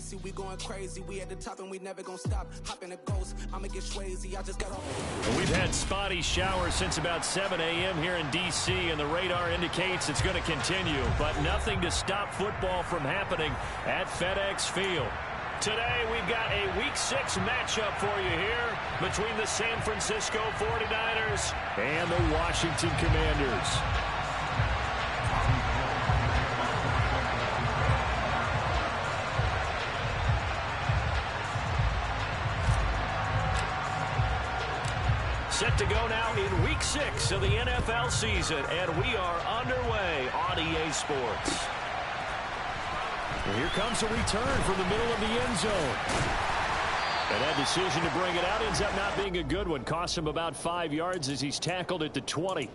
see we going crazy. We at the top and we never gonna stop. Hopping a ghost, I'ma get Swayze. I just got off. We've had spotty showers since about 7 a.m. here in D.C., and the radar indicates it's going to continue, but nothing to stop football from happening at FedEx Field. Today, we've got a Week 6 matchup for you here between the San Francisco 49ers and the Washington Commanders. Set to go now in Week 6 of the NFL season, and we are underway on EA Sports. Well, here comes a return from the middle of the end zone. And that decision to bring it out ends up not being a good one. Costs him about 5 yards as he's tackled at the 20.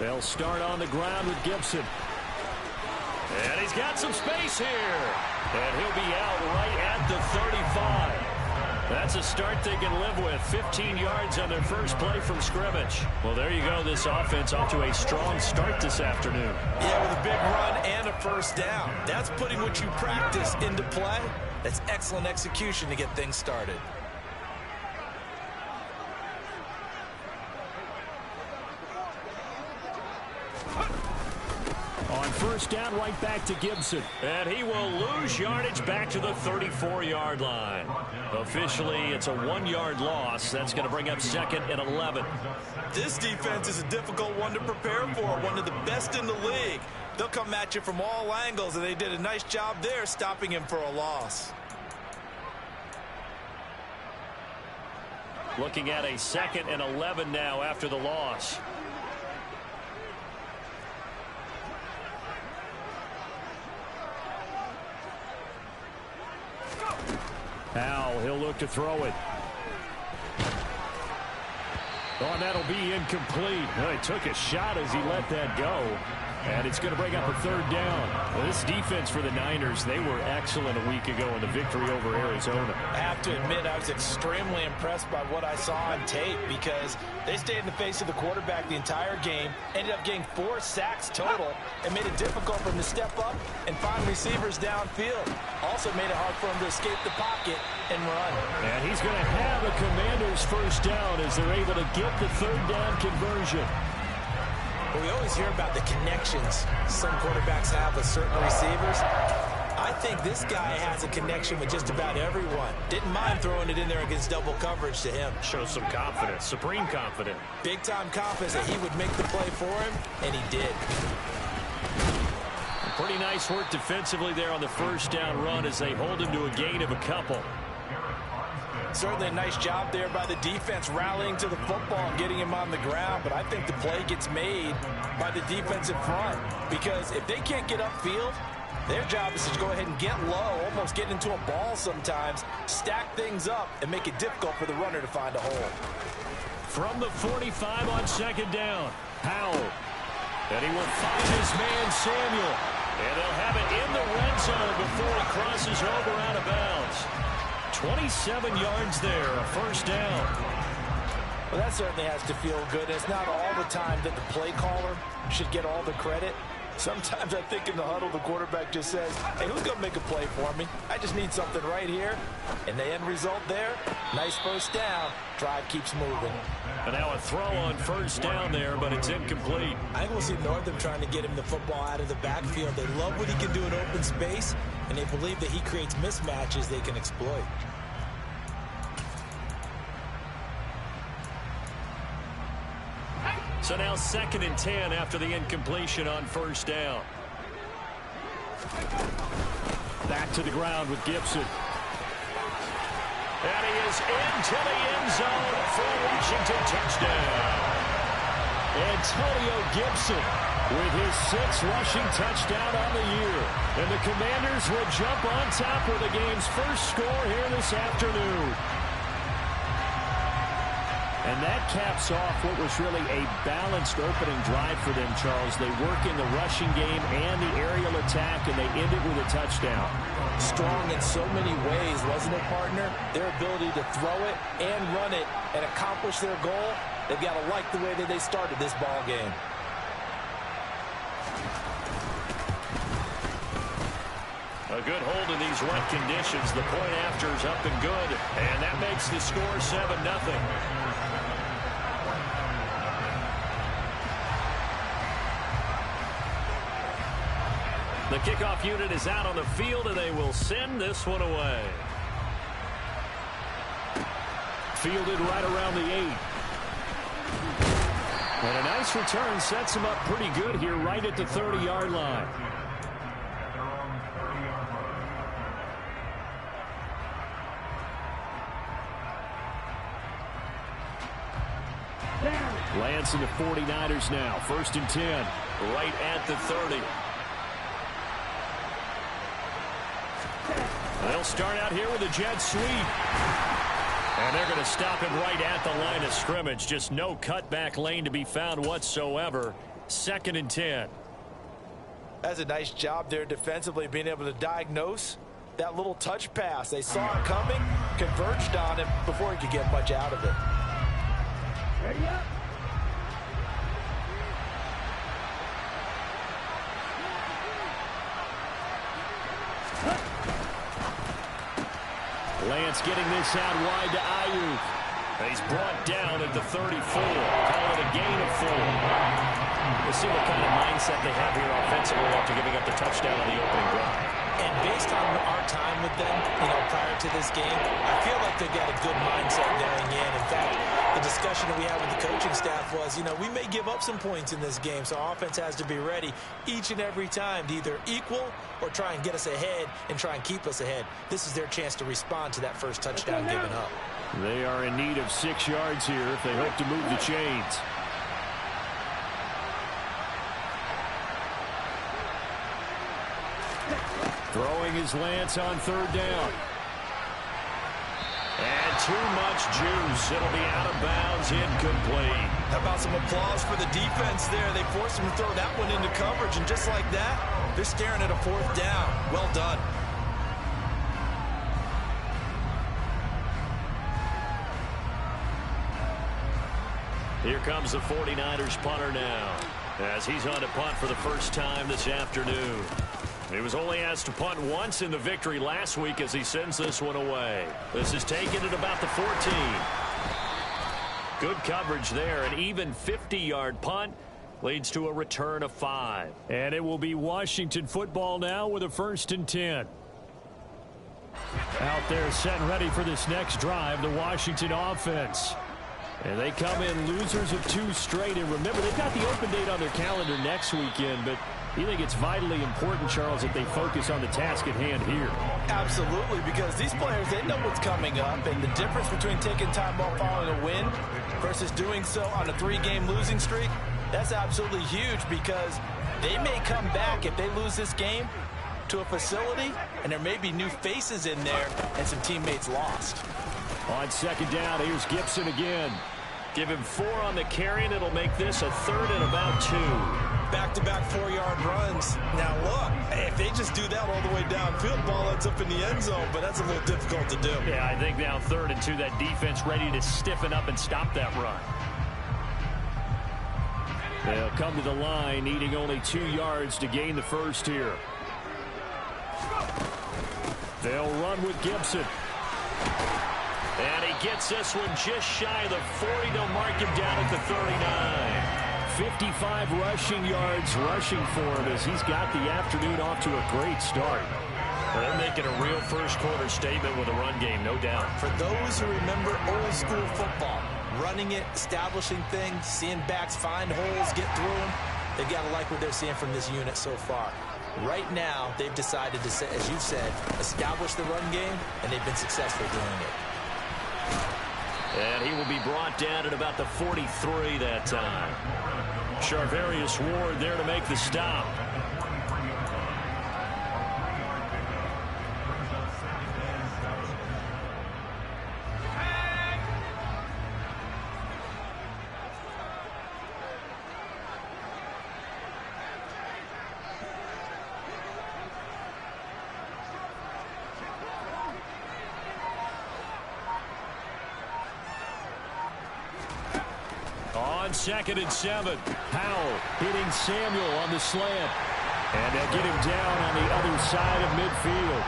They'll start on the ground with Gibson. And he's got some space here. And he'll be out right at the 35. That's a start they can live with. 15 yards on their first play from scrimmage. Well, there you go. This offense off to a strong start this afternoon. Yeah, with a big run and a first down. That's putting what you practice into play. That's excellent execution to get things started. First down, right back to Gibson. And he will lose yardage back to the 34-yard line. Officially, it's a 1-yard loss. That's going to bring up 2nd and 11. This defense is a difficult one to prepare for, one of the best in the league. They'll come at you from all angles, and they did a nice job there stopping him for a loss. Looking at a 2nd and 11 now after the loss. Now he'll look to throw it. Oh, and that'll be incomplete. Well, he took a shot as he let that go. And it's going to bring up a 3rd down. Well, this defense for the Niners, they were excellent a week ago in the victory over Arizona. I have to admit, I was extremely impressed by what I saw on tape because they stayed in the face of the quarterback the entire game, ended up getting 4 sacks total, and made it difficult for him to step up and find receivers downfield. Also made it hard for him to escape the pocket and run. And he's going to have a Commanders first down as they're able to get the 3rd down conversion. Well, we always hear about the connections some quarterbacks have with certain receivers. I think this guy has a connection with just about everyone. Didn't mind throwing it in there against double coverage to him. Shows some confidence, supreme confidence. Big-time confidence that he would make the play for him, and he did. Pretty nice work defensively there on the first down run as they hold him to a gain of a couple. Certainly a nice job there by the defense rallying to the football and getting him on the ground, but I think the play gets made by the defensive front because if they can't get upfield, their job is to go ahead and get low, almost get into a ball sometimes, stack things up, and make it difficult for the runner to find a hole. From the 45 on 2nd down, Howell. And he will find his man Samuel. And they'll have it in the red zone before he crosses over out of bounds. 27 yards there, a first down. Well, that certainly has to feel good. It's not all the time that the play caller should get all the credit. Sometimes I think in the huddle, the quarterback just says, hey, who's going to make a play for me? I just need something right here. And the end result there, nice first down. Drive keeps moving. And now a throw on first down there, but it's incomplete. I will see Northam trying to get him the football out of the backfield. They love what he can do in open space, and they believe that he creates mismatches they can exploit. So now 2nd and 10 after the incompletion on first down. Back to the ground with Gibson. And he is into the end zone for a Washington touchdown. Antonio Gibson with his 6th rushing touchdown on the year. And the Commanders will jump on top of the game's first score here this afternoon. And that caps off what was really a balanced opening drive for them, Charles. They work in the rushing game and the aerial attack, and they end it with a touchdown. Strong in so many ways, wasn't it, partner? Their ability to throw it and run it and accomplish their goal, they've got to like the way that they started this ball game. A good hold in these wet conditions. The point after is up and good, and that makes the score 7-0. The kickoff unit is out on the field, and they will send this one away. Fielded right around the 8. And a nice return sets him up pretty good here right at the 30-yard line. Lance and the 49ers now. 1st and 10. Right at the 30. They'll start out here with a jet sweep. And they're going to stop him right at the line of scrimmage. Just no cutback lane to be found whatsoever. 2nd and 10. That's a nice job there defensively, being able to diagnose that little touch pass. They saw it coming, converged on him before he could get much out of it. Ready up. Lance getting this out wide to Ayuk. He's brought down at the 34. Call it a gain of 4. We'll see what kind of mindset they have here offensively after giving up the touchdown on the opening drive. And based on our time with them, prior to this game, I feel like they've got a good mindset going in. In fact, the discussion that we had with the coaching staff was, we may give up some points in this game, so our offense has to be ready each and every time to either equal or try and get us ahead and try and keep us ahead. This is their chance to respond to that first touchdown given up. They are in need of 6 yards here if they hope to move the chains. Throwing his Lance on 3rd down. And too much juice. It'll be out of bounds, incomplete. How about some applause for the defense there? They forced him to throw that one into coverage, and just like that, they're staring at a 4th down. Well done. Here comes the 49ers punter now, as he's on to punt for the first time this afternoon. He was only asked to punt once in the victory last week as he sends this one away. This is taken at about the 14. Good coverage there. An even 50-yard punt leads to a return of 5. And it will be Washington football now with a 1st and 10. Out there set and ready for this next drive, the Washington offense. And they come in losers of 2 straight. And remember, they've got the open date on their calendar next weekend, but you think it's vitally important, Charles, that they focus on the task at hand here? Absolutely, because these players, they know what's coming up, and the difference between taking time off following a win versus doing so on a 3-game losing streak, that's absolutely huge, because they may come back if they lose this game to a facility, and there may be new faces in there and some teammates lost. On 2nd down, here's Gibson again. Give him 4 on the carry, and it'll make this a 3rd and about 2. Back-to-back 4-yard runs. Now, look, if they just do that all the way downfield, ball ends up in the end zone, but that's a little difficult to do. Yeah, I think now 3rd and 2, that defense ready to stiffen up and stop that run. They'll come to the line, needing only 2 yards to gain the first here. They'll run with Gibson. And he gets this one just shy of the 40. They'll mark him down at the 39. 55 rushing yards rushing for him as he's got the afternoon off to a great start. They're making a real first-quarter statement with a run game, no doubt. For those who remember old-school football, running it, establishing things, seeing backs find holes, get through them, they've got to like what they're seeing from this unit so far. Right now, they've decided to, as you said, establish the run game, and they've been successful doing it. And he will be brought down at about the 43 that time. Charvarius Ward there to make the stop. on 2nd and 7. Howell hitting Samuel on the slant. And they'll get him down on the other side of midfield.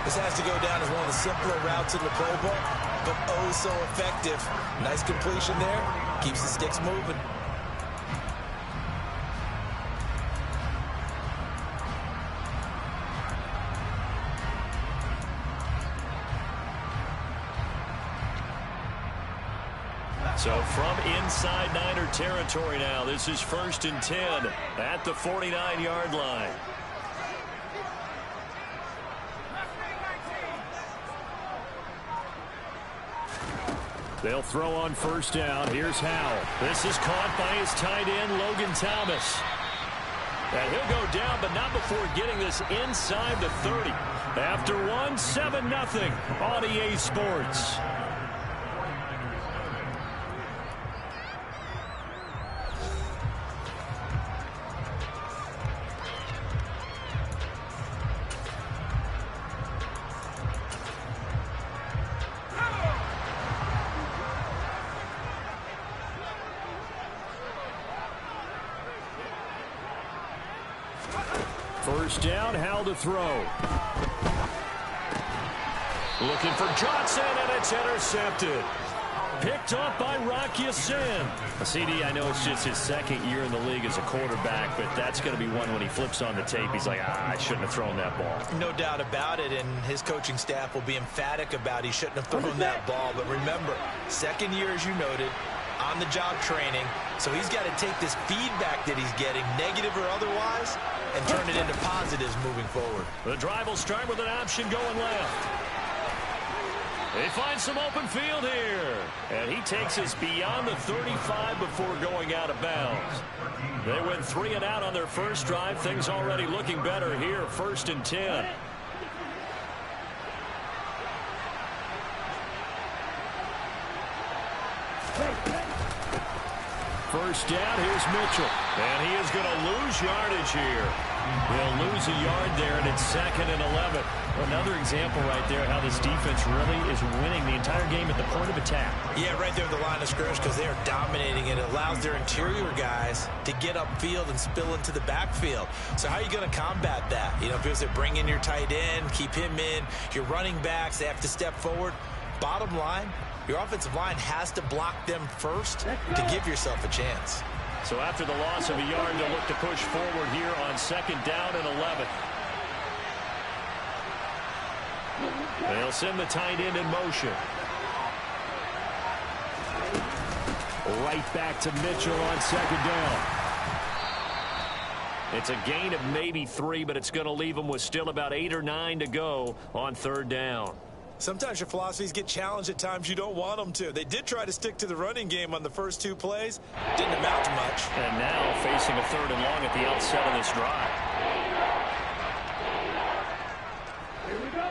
This has to go down as one of the simpler routes in the playbook, but oh so effective. Nice completion there. Keeps the sticks moving. So from inside Niner territory now, this is 1st and 10 at the 49-yard line. They'll throw on 1st down. Here's Howell. This is caught by his tight end, Logan Thomas. And he'll go down, but not before getting this inside the 30. After one, 7-0 on EA Sports. First down, Howell to throw. Looking for Johnson, and it's intercepted. Picked off by Rock Ya-Sin. CD, I know it's just his 2nd year in the league as a quarterback, but that's going to be one when he flips on the tape. He's like, I shouldn't have thrown that ball. No doubt about it, and his coaching staff will be emphatic about he shouldn't have thrown that ball. But remember, 2nd year, as you noted, on-the-job training. So he's got to take this feedback that he's getting, negative or otherwise, and turn it into positives moving forward. The drive will start with an option going left. They find some open field here. And he takes us beyond the 35 before going out of bounds. They went 3 and out on their first drive. Things already looking better here. 1st and 10. First down, here's Mitchell. And he is going to lose yardage here. He'll lose a yard there, and it's 2nd and 11. Another example right there how this defense really is winning the entire game at the point of attack. Yeah, right there at the line of scrimmage, because they are dominating, and it allows their interior guys to get upfield and spill into the backfield. So how are you going to combat that? You know, if it's to bring in your tight end, keep him in, your running backs, they have to step forward. Bottom line, your offensive line has to block them first to give yourself a chance. So after the loss of a yard, they'll look to push forward here on 2nd down and 11. They'll send the tight end in motion. Right back to Mitchell on 2nd down. It's a gain of maybe 3, but it's going to leave them with still about 8 or 9 to go on 3rd down. Sometimes your philosophies get challenged at times you don't want them to. They did try to stick to the running game on the first 2 plays. Didn't amount to much. And now facing a 3rd and long at the outset of this drive.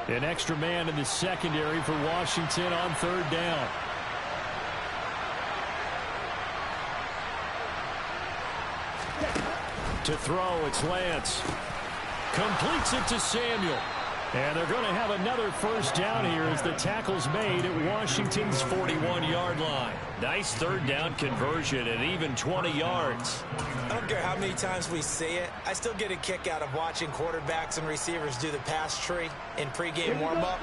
An extra man in the secondary for Washington on 3rd down. To throw, it's Lance. Completes it to Samuel. And they're going to have another first down here as the tackle's made at Washington's 41-yard line. Nice 3rd down conversion at even 20 yards. I don't care how many times we see it. I still get a kick out of watching quarterbacks and receivers do the pass tree in pregame warm-up.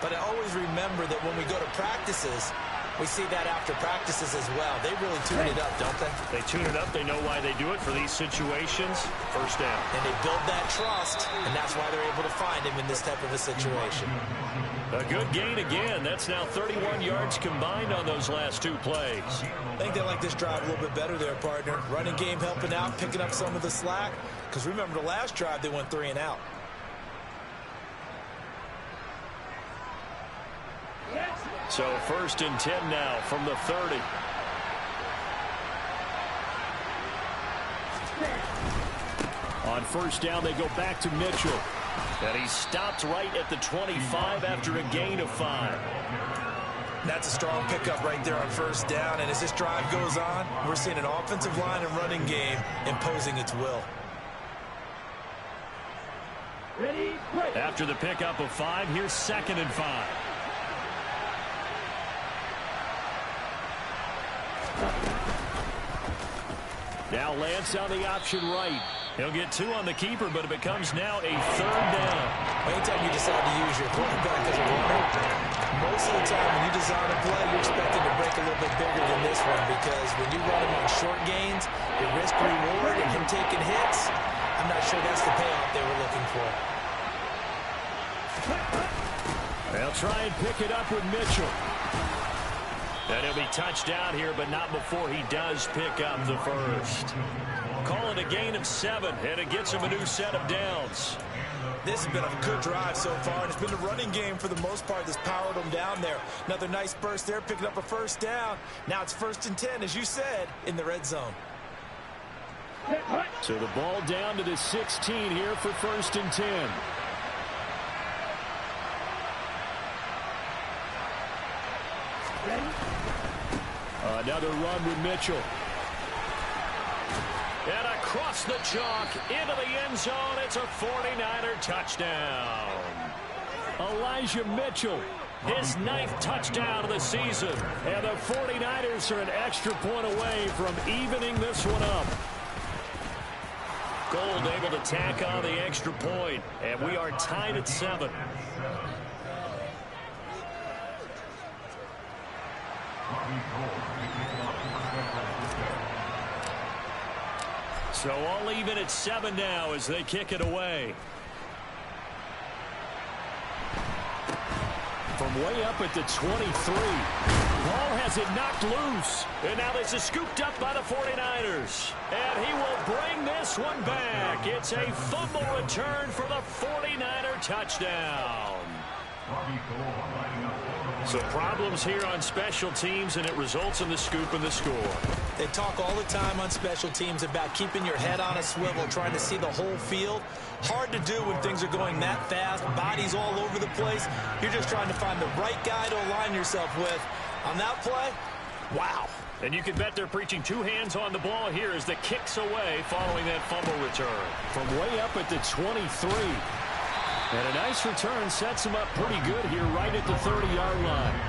But I always remember that when we go to practices, we see that after practices as well. They really tune it up, don't they? They tune it up. They know why they do it for these situations. First down. And they build that trust, and that's why they're able to find him in this type of a situation. A good gain again. That's now 31 yards combined on those last 2 plays. I think they like this drive a little bit better there, partner. Running game helping out, picking up some of the slack. Because remember, the last drive, they went 3 and out. So 1st and 10 now from the 30. On 1st down, they go back to Mitchell. And he stopped right at the 25 after a gain of 5. That's a strong pickup right there on 1st down. And as this drive goes on, we're seeing an offensive line and running game imposing its will. After the pickup of 5, here's 2nd and 5. Now Lance on the option right. He'll get 2 on the keeper, but it becomes now a 3rd down. Anytime you decide to use your quarterback as a runner, most of the time when you design a play, you're expecting to break a little bit bigger than this one, because when you run him on short gains, your risk-reward and him taking hits, I'm not sure that's the payoff they were looking for. They'll try and pick it up with Mitchell. And he'll be touched down here, but not before he does pick up the first. Call it a gain of 7, and it gets him a new set of downs. This has been a good drive so far, and it's been the running game for the most part that's powered them down there. Another nice burst there, picking up a first down. Now it's 1st and 10, as you said, in the red zone. So the ball down to the 16 here for 1st and 10. Another run with Mitchell. And across the chalk into the end zone. It's a 49er touchdown. Elijah Mitchell, his 9th touchdown of the season. And the 49ers are an extra point away from evening this one up. Gold able to tack on the extra point. And we are tied at 7. So all even at 7 now as they kick it away. From way up at the 23. Ball has it knocked loose. And now this is scooped up by the 49ers. And he will bring this one back. It's a fumble return for the 49er touchdown. So problems here on special teams, and it results in the scoop and the score. They talk all the time on special teams about keeping your head on a swivel, trying to see the whole field. Hard to do when things are going that fast, bodies all over the place. You're just trying to find the right guy to align yourself with. On that play, wow. And you can bet they're preaching 2 hands on the ball here as the kick's away following that fumble return. From way up at the 23. And a nice return sets him up pretty good here right at the 30-yard line.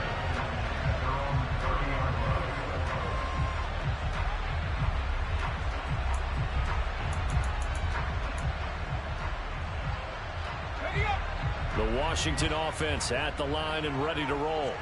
The Washington offense at the line and ready to roll.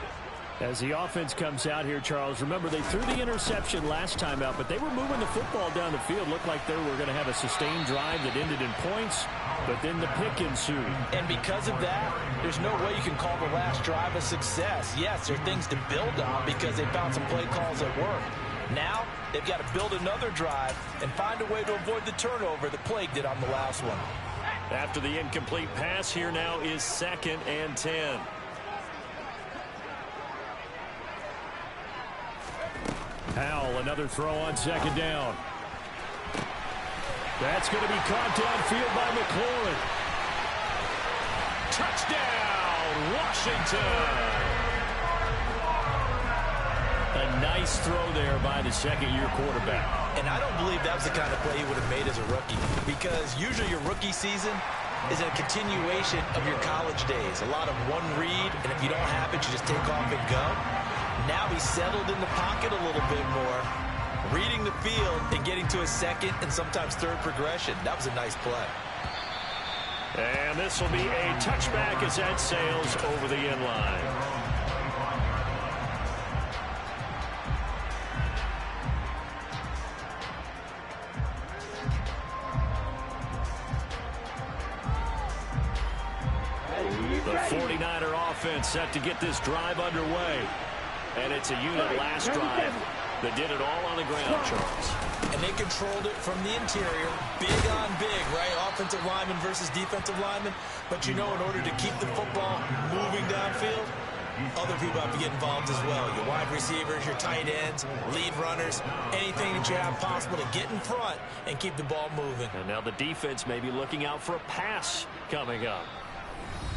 As the offense comes out here, Charles, remember they threw the interception last time out, but they were moving the football down the field. Looked like they were going to have a sustained drive that ended in points, but then the pick ensued. And because of that, there's no way you can call the last drive a success. Yes, there are things to build on because they found some play calls that work. Now, they've got to build another drive and find a way to avoid the turnover that plagued it on the last one. After the incomplete pass, here now is 2nd and 10. Howell, another throw on 2nd down. That's going to be caught downfield by McLaurin. Touchdown, Washington. A nice throw there by the 2nd-year quarterback. And I don't believe that was the kind of play he would have made as a rookie, because usually your rookie season is a continuation of your college days. A lot of one read, and if you don't have it, you just take off and go. Now he's settled in the pocket a little bit more, reading the field and getting to a 2nd and sometimes 3rd progression. That was a nice play. And this will be a touchback as that sails over the end line. The 49er offense set to get this drive underway. And it's a unit last drive that did it all on the ground, Charles. And they controlled it from the interior. Big on big, right? Offensive lineman versus defensive lineman. But you know, in order to keep the football moving downfield, other people have to get involved as well. Your wide receivers, your tight ends, lead runners, anything that you have possible to get in front and keep the ball moving. And now the defense may be looking out for a pass coming up.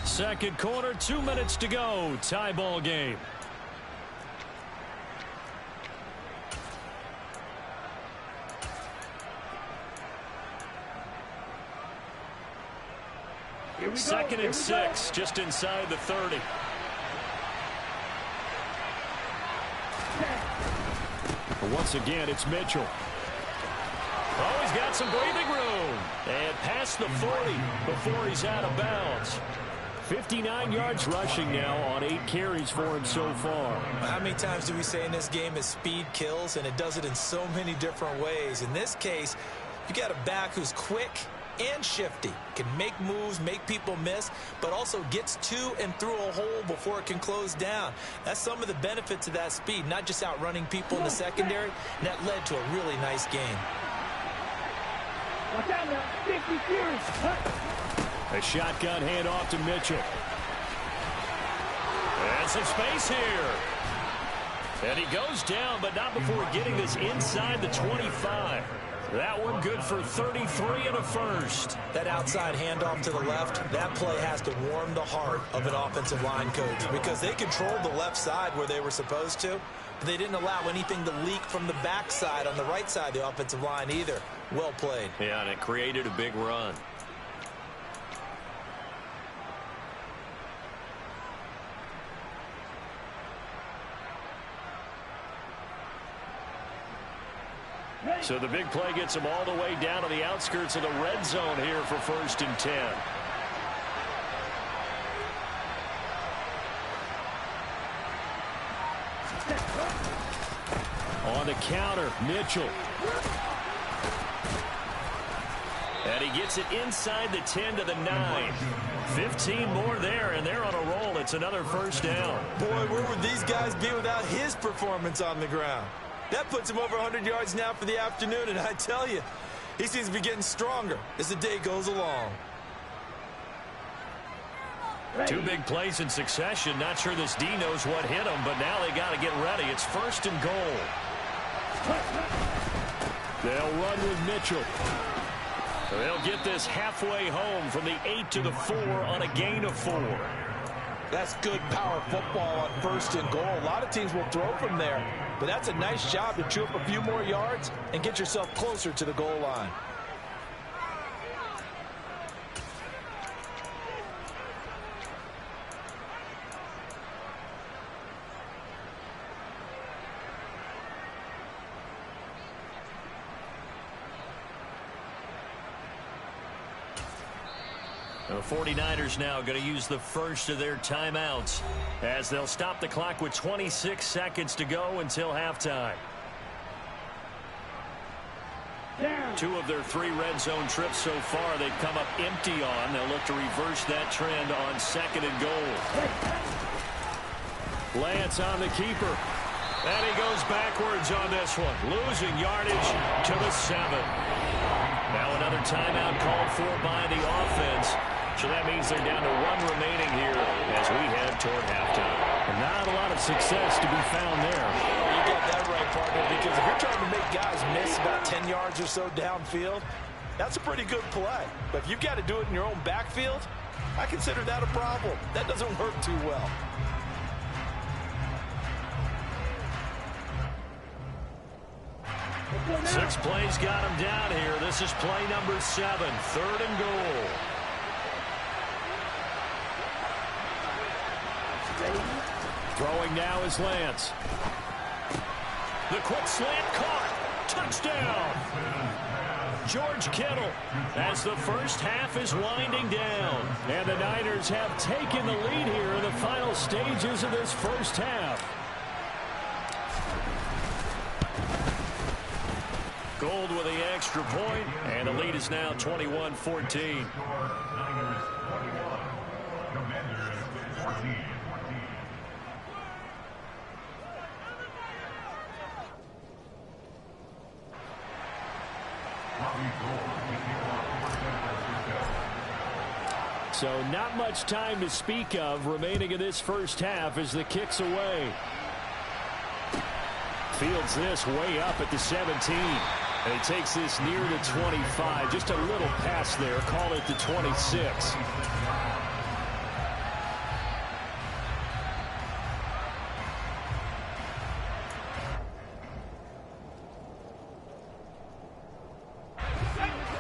2nd quarter, 2 minutes to go. Tie ball game. Here we go. 2nd and 6, just inside the 30. Once again, it's Mitchell. Oh, he's got some breathing room. And past the 40 before he's out of bounds. 59 yards rushing now on 8 carries for him so far. How many times do we say in this game is speed kills, and it does it in so many different ways. In this case, you got a back who's quick and shifty, can make moves, make people miss, but also gets to and through a hole before it can close down. That's some of the benefits of that speed, not just outrunning people in the secondary, and that led to a really nice game. Watch out now, 50 series. A shotgun handoff to Mitchell. And some space here. And he goes down, but not before getting this inside the 25. That one good for 33 and a first. That outside handoff to the left, that play has to warm the heart of an offensive line coach because they controlled the left side where they were supposed to, but they didn't allow anything to leak from the backside on the right side of the offensive line either. Well played. Yeah, and it created a big run. So the big play gets him all the way down to the outskirts of the red zone here for 1st and 10. On the counter, Mitchell. And he gets it inside the 10 to the 9. 15 more there, and they're on a roll. It's another first down. Boy, where would these guys be without his performance on the ground? That puts him over 100 yards now for the afternoon, and I tell you, he seems to be getting stronger as the day goes along. 2 big plays in succession. Not sure this D knows what hit him, but now they got to get ready. It's 1st and goal. They'll run with Mitchell. They'll get this halfway home from the 8 to the 4 on a gain of 4. That's good power football on 1st and goal. A lot of teams will throw from there, but that's a nice job to chew up a few more yards and get yourself closer to the goal line. The 49ers now going to use the first of their timeouts as they'll stop the clock with 26 seconds to go until halftime. 2 of their 3 red zone trips so far they've come up empty on. They'll look to reverse that trend on 2nd and goal. Lance on the keeper. And he goes backwards on this one, losing yardage to the 7. Now another timeout called for by the offense. So that means they're down to 1 remaining here as we head toward halftime. And not a lot of success to be found there. You got that right, partner, because if you're trying to make guys miss about 10 yards or so downfield, that's a pretty good play. But if you've got to do it in your own backfield, I consider that a problem. That doesn't work too well. Six plays got him down here. This is play number 7, 3rd and goal. Throwing now is Lance. The quick slant caught. Touchdown. George Kittle as the first half is winding down. And the Niners have taken the lead here in the final stages of this first half. Gold with the extra point, and the lead is now 21-14. So not much time to speak of remaining in this first half as the kick's away. Fields this way up at the 17. And he takes this near the 25. Just a little pass there. Call it the 26.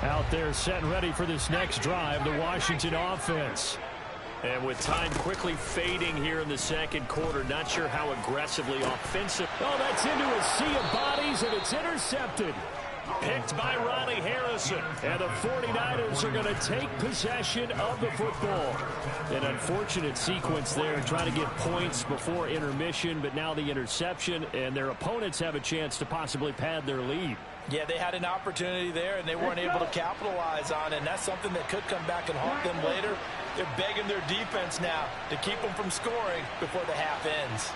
Out there set and ready for this next drive, the Washington offense. And with time quickly fading here in the second quarter, not sure how aggressively offensive. Oh, that's into a sea of bodies, and it's intercepted. Picked by Ronnie Harrison. And the 49ers are going to take possession of the football. An unfortunate sequence there, trying to get points before intermission, but now the interception, and their opponents have a chance to possibly pad their lead. Yeah, they had an opportunity there, and they weren't able to capitalize on it, and that's something that could come back and haunt them later. They're begging their defense now to keep them from scoring before the half ends.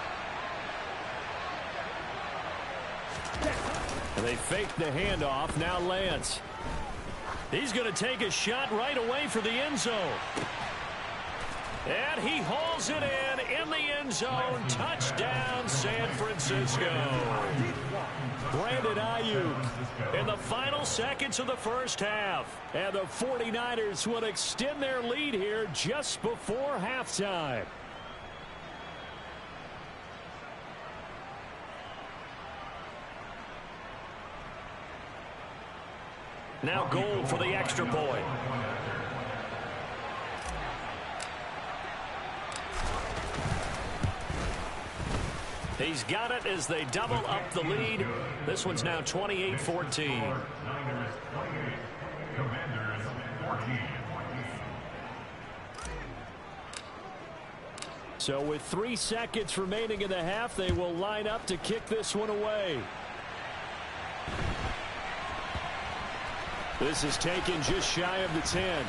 And they fake the handoff. Now Lance. He's going to take a shot right away for the end zone. And he hauls it in the end zone. Touchdown, San Francisco. Brandon Ayuk in the final seconds of the first half. And the 49ers will extend their lead here just before halftime. Now goal for the extra point. He's got it as they double up the lead. This one's now 28-14. So with 3 seconds remaining in the half, they will line up to kick this one away. This is taken just shy of the 10.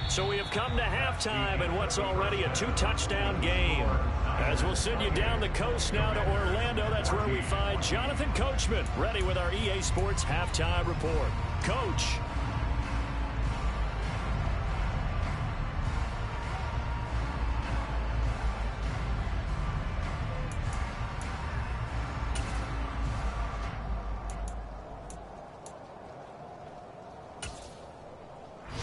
So we have come to halftime in what's already a 2-touchdown game. As we'll send you down the coast now to Orlando, that's where we find Jonathan Coachman ready with our EA Sports Halftime Report. Coach.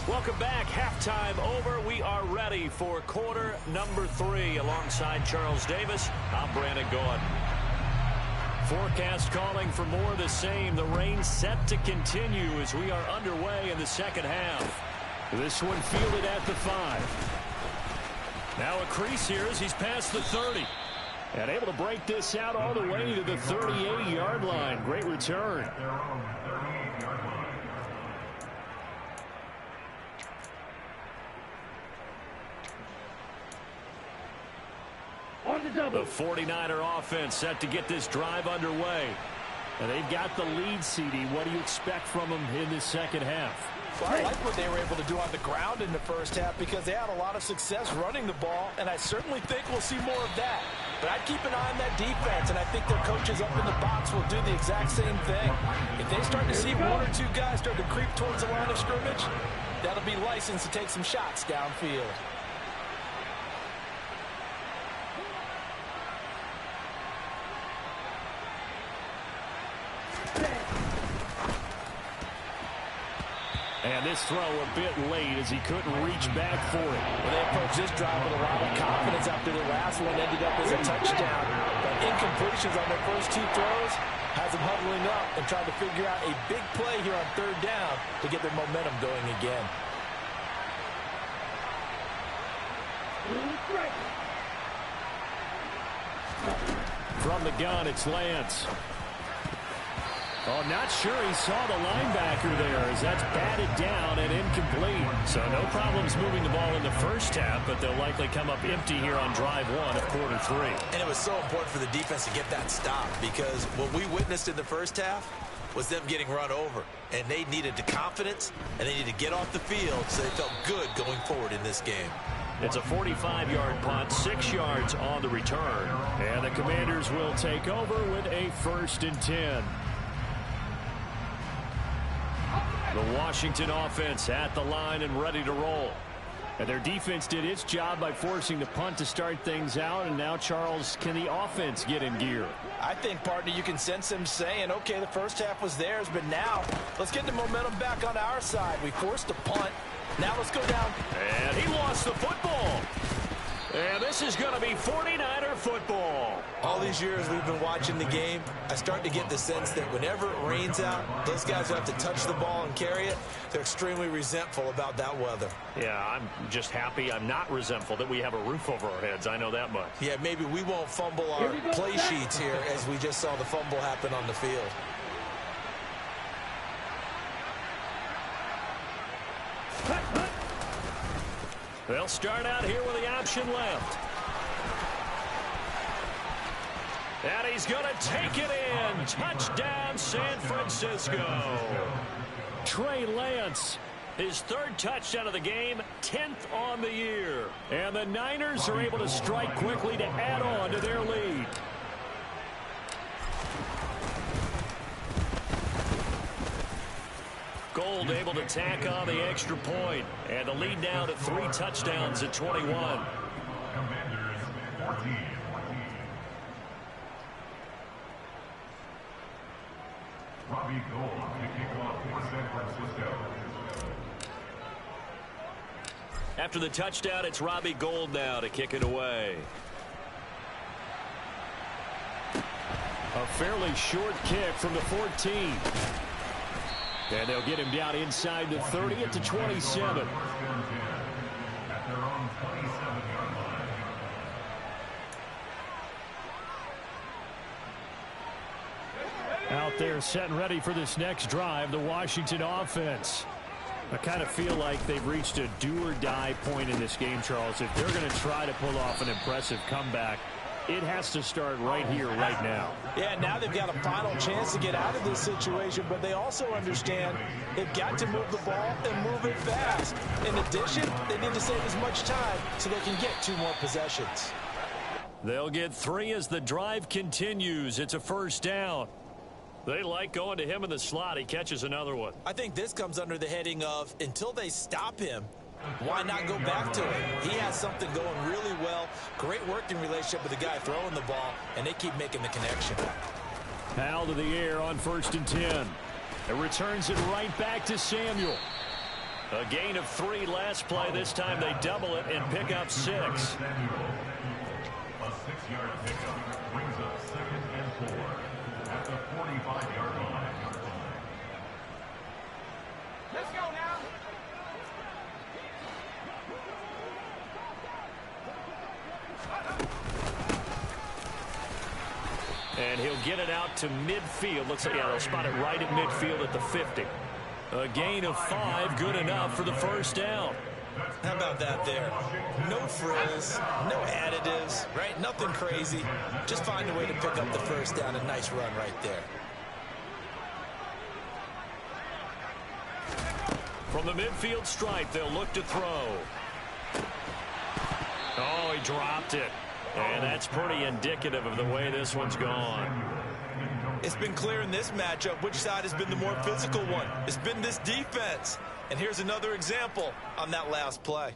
Welcome back. Halftime over. We are ready for quarter number 3. Alongside Charles Davis, I'm Brandon Gaudin. Forecast calling for more of the same. The rain set to continue as we are underway in the second half. This one fielded at the 5. Now a crease here as he's past the 30. And able to break this out all the way to the 38-yard line. Great return. The 49er offense set to get this drive underway. And they've got the lead, CD. What do you expect from them in this second half? Well, I like what they were able to do on the ground in the first half because they had a lot of success running the ball, and I certainly think we'll see more of that. But I'd keep an eye on that defense, and I think their coaches up in the box will do the exact same thing. If they start to see 1 or 2 guys start to creep towards the line of scrimmage, that'll be licensed to take some shots downfield. And this throw a bit late as he couldn't reach back for it. Well, they approached this drive with a lot of confidence after the last one ended up as a touchdown. But incompletions on their first 2 throws has them huddling up and trying to figure out a big play here on 3rd down to get their momentum going again. From the gun, it's Lance. Oh, not sure he saw the linebacker there as that's batted down and incomplete. So no problems moving the ball in the first half, but they'll likely come up empty here on drive 1 of quarter 3. And it was so important for the defense to get that stop because what we witnessed in the first half was them getting run over. And they needed the confidence, and they needed to get off the field so they felt good going forward in this game. It's a 45-yard punt, 6 yards on the return. And the Commanders will take over with a 1st and 10. The Washington offense at the line and ready to roll. And their defense did its job by forcing the punt to start things out. And now, Charles, can the offense get in gear? I think, partner, you can sense them saying, okay, the first half was theirs, but now let's get the momentum back on our side. We forced a punt. Now let's go down. And he lost the football. And this this is going to be 49er football. All these years we've been watching the game, I start to get the sense that whenever it rains out, those guys who have to touch the ball and carry it, they're extremely resentful about that weather. Yeah, I'm just happy I'm not resentful that we have a roof over our heads. I know that much. Yeah, maybe we won't fumble our play sheets here as we just saw the fumble happen on the field. They'll start out here with the option left. And he's going to take it in. Touchdown, San Francisco. Trey Lance, his third touchdown of the game, 10th on the year. And the Niners are able to strike quickly to add on to their lead. Gold able to tack on the extra point. And the lead now to 3 touchdowns at 21. Commanders 14. Robbie Gould to kick off for San Francisco. After the touchdown, it's Robbie Gould now to kick it away. A fairly short kick from the 14. And they'll get him down inside the 30 at the 27. At their own 27-yard line. Out there set and ready for this next drive, the Washington offense. I kind of feel like they've reached a do-or-die point in this game, Charles. If they're going to try to pull off an impressive comeback, it has to start right here, right now. Yeah, now they've got a final chance to get out of this situation, but they also understand they've got to move the ball and move it fast. In addition, they need to save as much time so they can get 2 more possessions. They'll get 3 as the drive continues. It's a first down. They like going to him in the slot. He catches another one. I think this comes under the heading of until they stop him, why not go back to it? He has something going really well. Great working relationship with the guy throwing the ball, and they keep making the connection. Powell to the air on 1st and 10. It returns it right back to Samuel. A gain of 3 last play. This time they double it and pick up 6. A 6-yard pickup brings up 2nd and 4 at the 45-yard line. Let's go now. And he'll get it out to midfield. Looks like, yeah, they'll spot it right at midfield at the 50. A gain of 5, good enough for the first down. How about that there? No frills, no additives, right? Nothing crazy. Just find a way to pick up the first down. A nice run right there. From the midfield stripe, they'll look to throw. Oh, he dropped it. And that's pretty indicative of the way this one's gone. It's been clear in this matchup which side has been the more physical one. It's been this defense. And here's another example on that last play.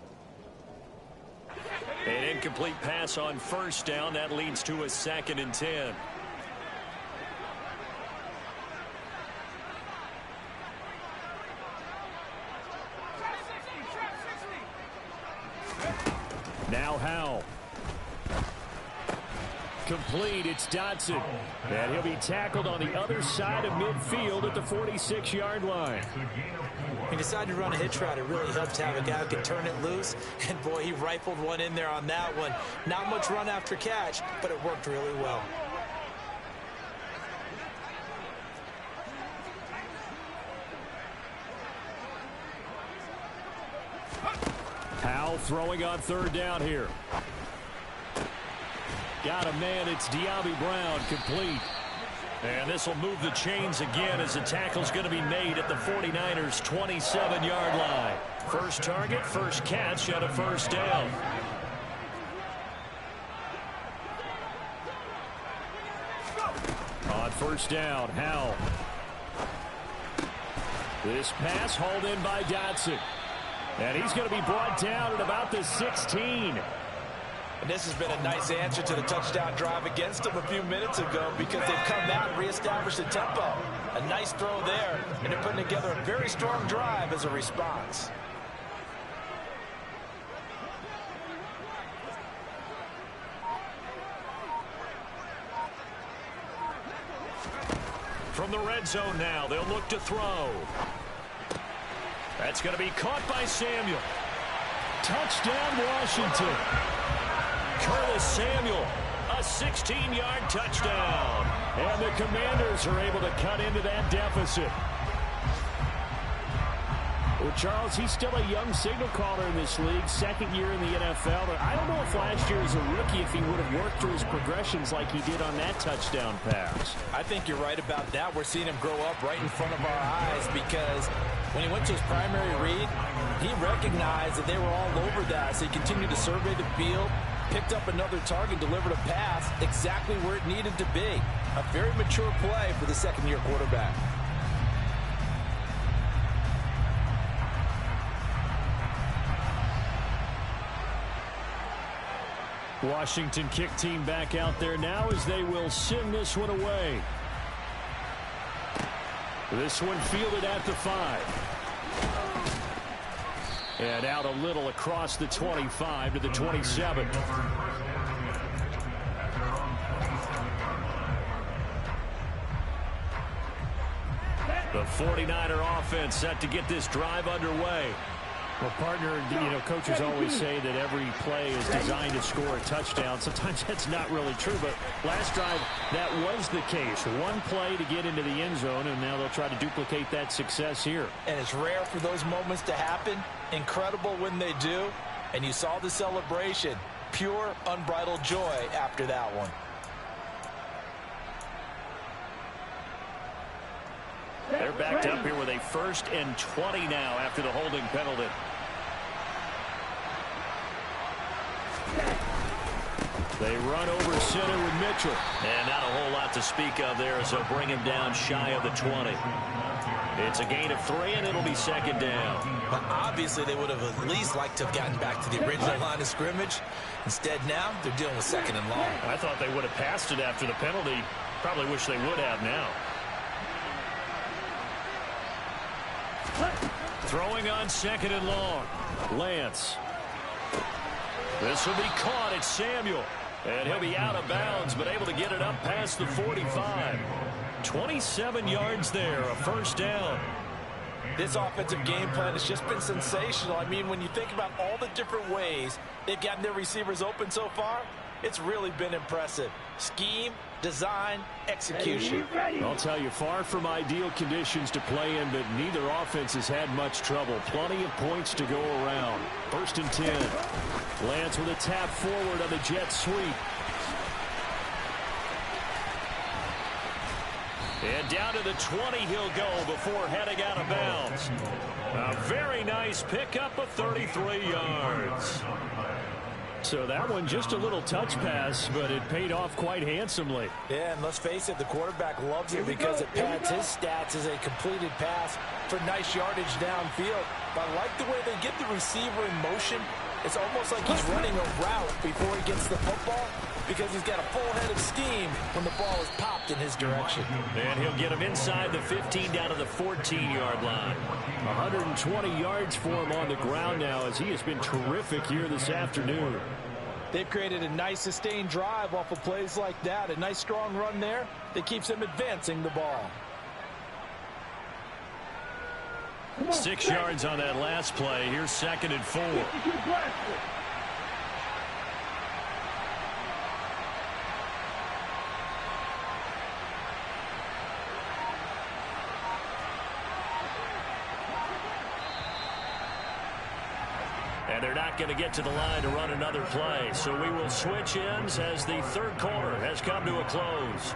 An incomplete pass on first down. That leads to a 2nd and 10. Now Howell. Complete, it's Dotson. And he'll be tackled on the other side of midfield at the 46-yard line. He decided to run a hitch route. It really helped to have a guy who could turn it loose. And, boy, he rifled one in there on that one. Not much run after catch, but it worked really well. Powell throwing on 3rd down here. Got a man, it's De'Ami Brown, complete. And this will move the chains again as the tackle's going to be made at the 49ers' 27-yard line. First target, first catch at a first down. On first down, Howell. This pass hauled in by Dotson. And he's going to be brought down at about the 16. And this has been a nice answer to the touchdown drive against them a few minutes ago because they've come out and reestablished the tempo. A nice throw there, and they're putting together a very strong drive as a response. From the red zone now, they'll look to throw. That's going to be caught by Samuel. Touchdown, Washington. Curtis Samuel, a 16-yard touchdown. And the Commanders are able to cut into that deficit. Well, Charles, he's still a young signal caller in this league, second year in the NFL. But I don't know if last year as a rookie, if he would have worked through his progressions like he did on that touchdown pass. I think you're right about that. We're seeing him grow up right in front of our eyes because when he went to his primary read, he recognized that they were all over that. So he continued to survey the field, picked up another target, delivered a pass exactly where it needed to be. A very mature play for the second-year quarterback. Washington kick team back out there now as they will send this one away. This one fielded at the 5. And out a little across the 25 to the 27. The 49er offense set to get this drive underway. Well, partner, coaches always say that every play is designed to score a touchdown. Sometimes that's not really true, but last drive, that was the case. One play to get into the end zone, and now they'll try to duplicate that success here. And it's rare for those moments to happen. Incredible when they do. And you saw the celebration. Pure, unbridled joy after that one. They're backed up here with a 1st and 20 now after the holding penalty. They run over center with Mitchell. And not a whole lot to speak of there as they'll bring him down shy of the 20. It's a gain of 3, and it'll be second down. But obviously, they would have at least liked to have gotten back to the original line of scrimmage. Instead, now they're dealing with 2nd and long. I thought they would have passed it after the penalty. Probably wish they would have now. Throwing on 2nd and long. Lance. This will be caught at Samuel. And he'll be out of bounds, but able to get it up past the 45. 27 yards there, a 1st down. This offensive game plan has just been sensational. I mean, when you think about all the different ways they've gotten their receivers open so far, it's really been impressive. Scheme, design, execution. I'll tell you, far from ideal conditions to play in, but neither offense has had much trouble. Plenty of points to go around. 1st and 10. Lance with a tap forward on the jet sweep. And down to the 20 he'll go before heading out of bounds. A very nice pickup of 33 yards. So that one just a little touch pass, but it paid off quite handsomely. Yeah, and let's face it, the quarterback loves it because it pads his stats as a completed pass for nice yardage downfield. But I like the way they get the receiver in motion. It's almost like he's running a route before he gets the football because he's got a full head of steam when the ball is popped in his direction. And he'll get him inside the 15 down to the 14-yard line. 120 yards for him on the ground now as he has been terrific here this afternoon. They've created a nice sustained drive off of plays like that. A nice strong run there that keeps them advancing the ball. 6 yards on that last play. Here's 2nd and 4. And they're not going to get to the line to run another play. So we will switch ends as the 3rd quarter has come to a close.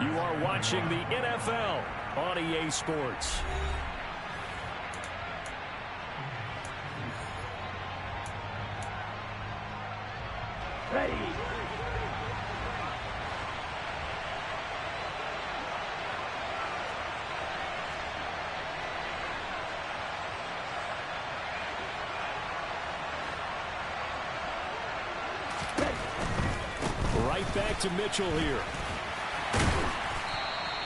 You are watching the NFL on EA Sports. Ready. Right back to Mitchell here.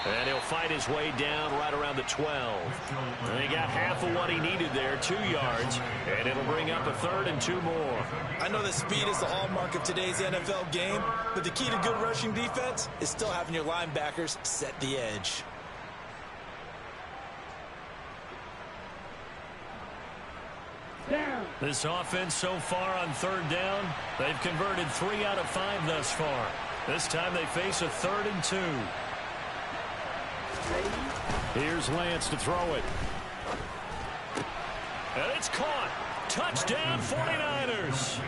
And he'll fight his way down right around the 12. And he got half of what he needed there, 2 yards. And it'll bring up a 3rd and 2 more. I know that speed is the hallmark of today's NFL game, but the key to good rushing defense is still having your linebackers set the edge. This offense so far on third down, they've converted 3 out of 5 thus far. This time they face a 3rd and 2. Here's Lance to throw it. And it's caught. Touchdown 49ers.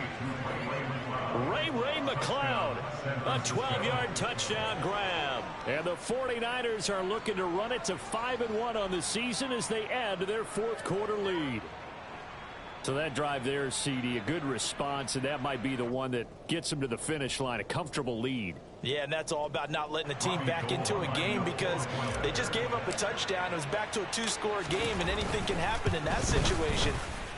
Ray McLeod, a 12-yard touchdown grab. And the 49ers are looking to run it to 5-1 on the season as they add to their 4th quarter lead. So that drive there, CD, a good response, and that might be the one that gets them to the finish line, a comfortable lead. Yeah, and that's all about not letting the team back into a game because they just gave up a touchdown. It was back to a 2-score game, and anything can happen in that situation.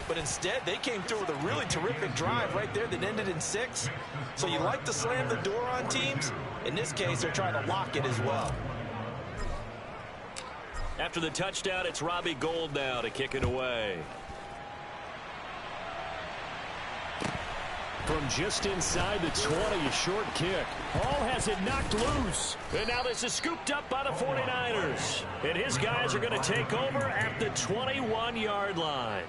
But instead, they came through with a really terrific drive right there that ended in 6. So you like to slam the door on teams. In this case, they're trying to lock it as well. After the touchdown, it's Robbie Gould now to kick it away. From just inside the 20, a short kick. Hall has it knocked loose. And now this is scooped up by the 49ers. And his guys are going to take over at the 21-yard line.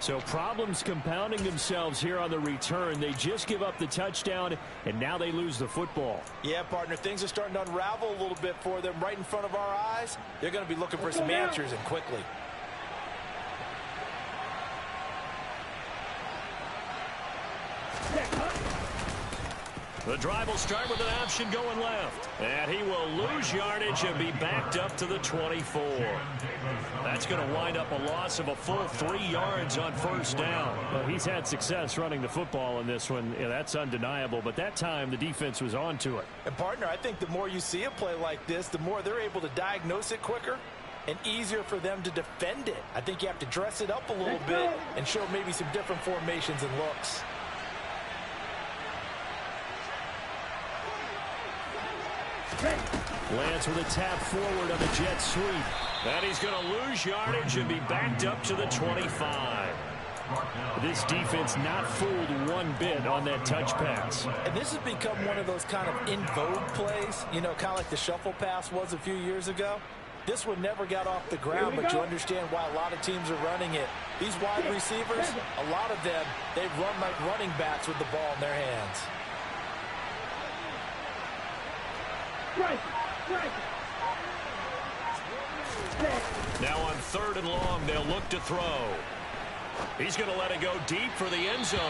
So problems compounding themselves here on the return. They just give up the touchdown, and now they lose the football. Yeah, partner, things are starting to unravel a little bit for them right in front of our eyes. They're going to be looking for some answers, and quickly. The drive will start with an option going left. And he will lose yardage and be backed up to the 24. That's going to wind up a loss of a full 3 yards on first down. Well, he's had success running the football in this one. Yeah, that's undeniable. But that time, the defense was on to it. And, partner, I think the more you see a play like this, the more they're able to diagnose it quicker and easier for them to defend it. I think you have to dress it up a little bit and show maybe some different formations and looks. Lance with a tap forward on the jet sweep. And he's going to lose yardage and be backed up to the 25. This defense not fooled one bit on that touch pass. And this has become one of those kind of in vogue plays, you know, kind of like the shuffle pass was a few years ago. This one never got off the ground, but you understand why a lot of teams are running it. These wide receivers, a lot of them, they run like running backs with the ball in their hands. Now on 3rd and long, they'll look to throw. He's going to let it go deep for the end zone.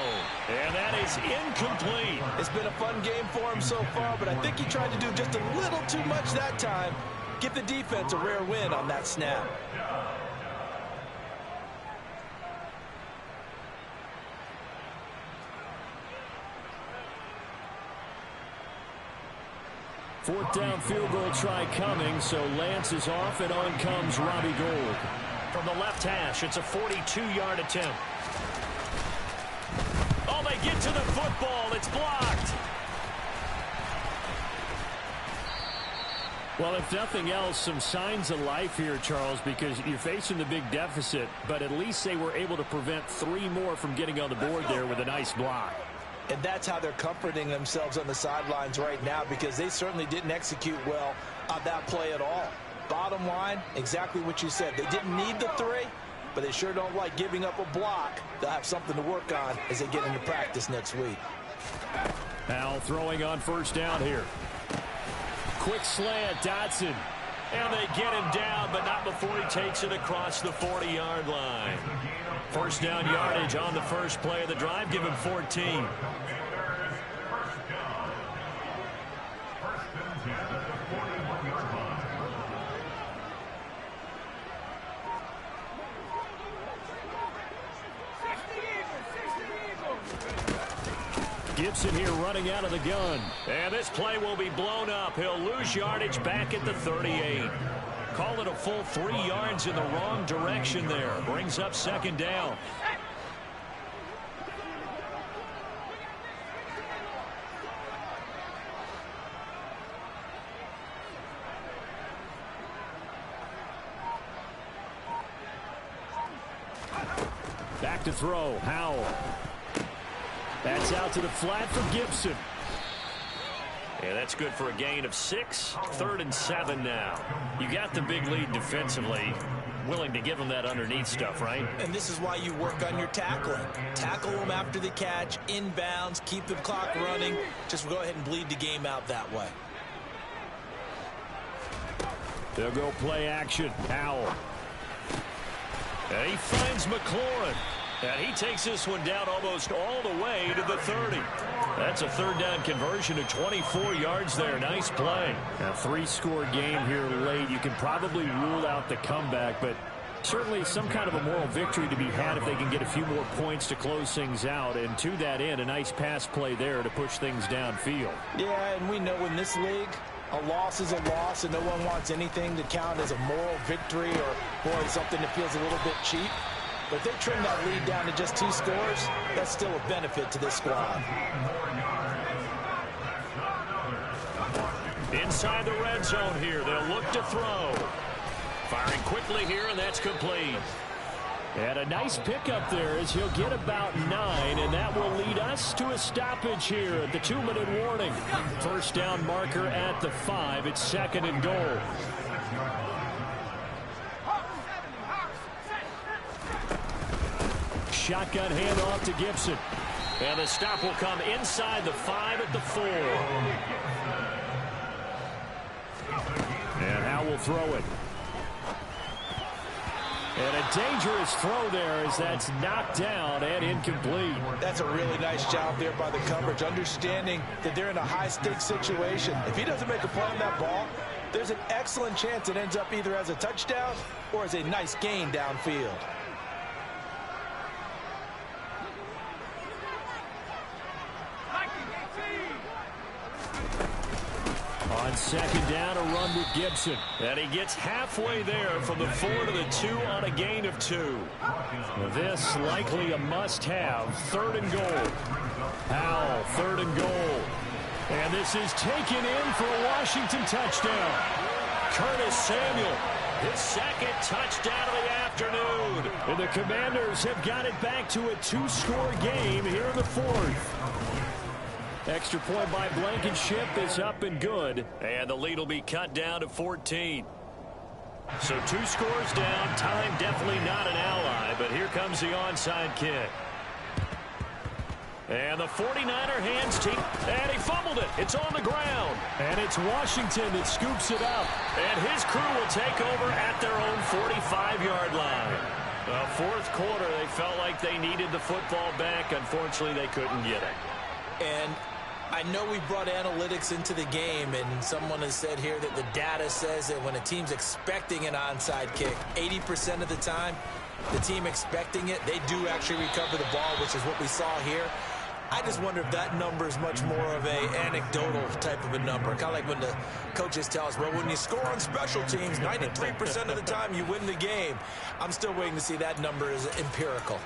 And that is incomplete. It's been a fun game for him so far, but I think he tried to do just a little too much that time. Give the defense a rare win on that snap. Fourth down field goal try coming, so Lance is off, and on comes Robbie Gould. From the left hash, it's a 42-yard attempt. Oh, they get to the football. It's blocked. Well, if nothing else, some signs of life here, Charles, because you're facing the big deficit, but at least they were able to prevent 3 more from getting on the board there with a nice block. And that's how they're comforting themselves on the sidelines right now, because they certainly didn't execute well on that play at all. Bottom line, exactly what you said. They didn't need the 3, but they sure don't like giving up a block. They'll have something to work on as they get into practice next week. Now throwing on first down here. Quick slant, Dotson. And they get him down, but not before he takes it across the 40-yard line. First down yardage on the first play of the drive. Give him 14. Gibson here running out of the gun. And this play will be blown up. He'll lose yardage back at the 38. Call it a full 3 yards in the wrong direction there. Brings up second down. Back to throw. Howell. That's out to the flat for Gibson. Yeah, that's good for a gain of 6. 3rd and 7 now. You got the big lead defensively. willing to give them that underneath stuff, right? And this is why you work on your tackling. Tackle them after the catch, inbounds, keep the clock running. Just go ahead and bleed the game out that way. They'll go play action. Howell. And he finds McLaurin. And he takes this one down almost all the way to the 30. That's a third down conversion to 24 yards there. Nice play. A 3-score game here late. You can probably rule out the comeback, but certainly some kind of a moral victory to be had if they can get a few more points to close things out. And to that end, a nice pass play there to push things downfield. Yeah, and we know in this league, a loss is a loss, and no one wants anything to count as a moral victory or, boy, something that feels a little bit cheap. But if they trim that lead down to just 2 scores, that's still a benefit to this squad. Inside the red zone here, they'll look to throw. Firing quickly here, and that's complete. And a nice pickup there as he'll get about 9, and that will lead us to a stoppage here at the 2-minute warning. First down marker at the 5. It's 2nd and goal. Shotgun handoff to Gibson. And the stop will come inside the 5 at the 4. And Howe will throw it. And a dangerous throw there as that's knocked down and incomplete. That's a really nice job there by the coverage, understanding that they're in a high-stakes situation. If he doesn't make a play on that ball, there's an excellent chance it ends up either as a touchdown or as a nice gain downfield. On 2nd down, a run with Gibson. And he gets halfway there from the 4 to the 2 on a gain of 2. This likely a must-have. 3rd and goal. Howell, 3rd and goal. And this is taken in for a Washington touchdown. Curtis Samuel, his 2nd touchdown of the afternoon. And the Commanders have got it back to a 2-score game here in the 4th. Extra point by Blankenship is up and good. And the lead will be cut down to 14. So 2 scores down. Time definitely not an ally, but here comes the onside kick. And the 49er hands team. And he fumbled it. It's on the ground. And it's Washington that scoops it up. And his crew will take over at their own 45-yard line. The 4th quarter, they felt like they needed the football back. Unfortunately, they couldn't get it. And I know we brought analytics into the game, and someone has said here that the data says that when a team's expecting an onside kick, 80% of the time, the team expecting it, they do actually recover the ball, which is what we saw here. I just wonder if that number is much more of a anecdotal type of a number. Kind of like when the coaches tell us, well, when you score on special teams, 93% of the time you win the game. I'm still waiting to see that number is empirical.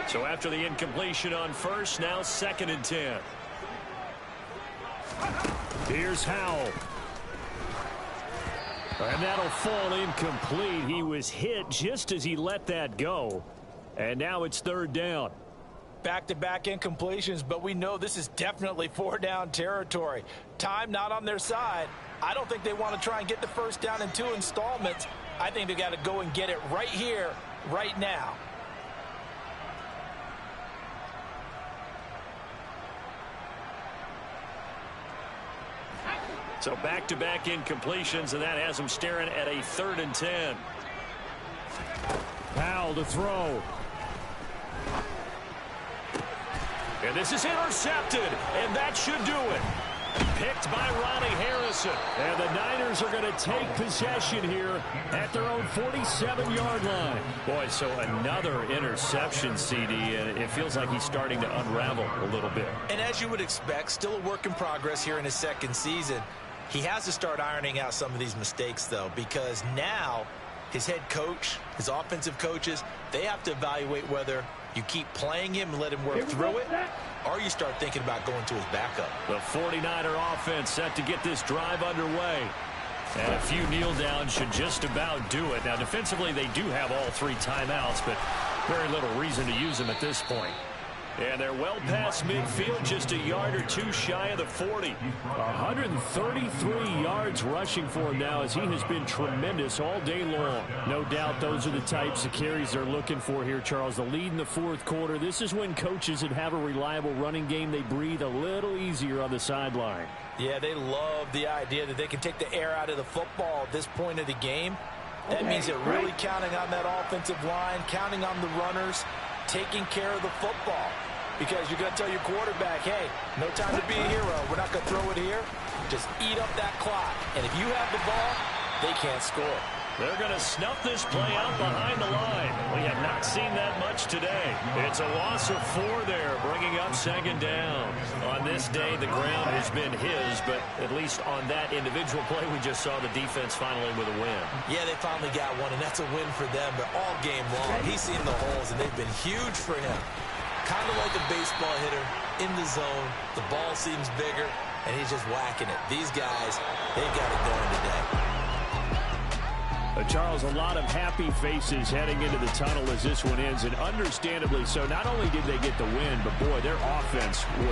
So after the incompletion on 1st, now 2nd and 10. Here's Howell. And that'll fall incomplete. He was hit just as he let that go. And now it's 3rd down. Back-to-back incompletions, but we know this is definitely 4-down territory. Time not on their side. I don't think they want to try and get the 1st down in 2 installments. I think they got to go and get it right here, right now. So back-to-back incompletions, and that has them staring at a 3rd and 10. Powell to throw. And this is intercepted, and that should do it. Picked by Ronnie Harrison. And the Niners are going to take possession here at their own 47-yard line. Boy, so another interception, CD, and it feels like he's starting to unravel a little bit. And as you would expect, still a work in progress here in his 2nd season. He has to start ironing out some of these mistakes, though, because now his head coach, his offensive coaches, they have to evaluate whether you keep playing him and let him work through it, or you start thinking about going to his backup. The 49er offense set to get this drive underway. And a few kneel downs should just about do it. Now, defensively, they do have all 3 timeouts, but very little reason to use them at this point. And they're well past midfield, just a yard or two shy of the 40. 133 yards rushing for him now, as he has been tremendous all day long. No doubt those are the types of carries they're looking for here, Charles. The lead in the fourth quarter. This is when coaches that have a reliable running game, they breathe a little easier on the sideline. Yeah, they love the idea that they can take the air out of the football at this point of the game. That means they're really counting on that offensive line, counting on the runners, taking care of the football. Because you're going to tell your quarterback, hey, no time to be a hero. We're not going to throw it here. Just eat up that clock. And if you have the ball, they can't score. They're going to snuff this play out behind the line. We have not seen that much today. It's a loss of 4 there, bringing up second down. On this day, the ground has been his, but at least on that individual play, we just saw the defense finally with a win. Yeah, they finally got one, and that's a win for them. But all game long, he's seen the holes, and they've been huge for him. Kind of like a baseball hitter in the zone. The ball seems bigger, and he's just whacking it. These guys, they've got it going today. Charles, a lot of happy faces heading into the tunnel as this one ends, and understandably so. Not only did they get the win, but boy, their offense was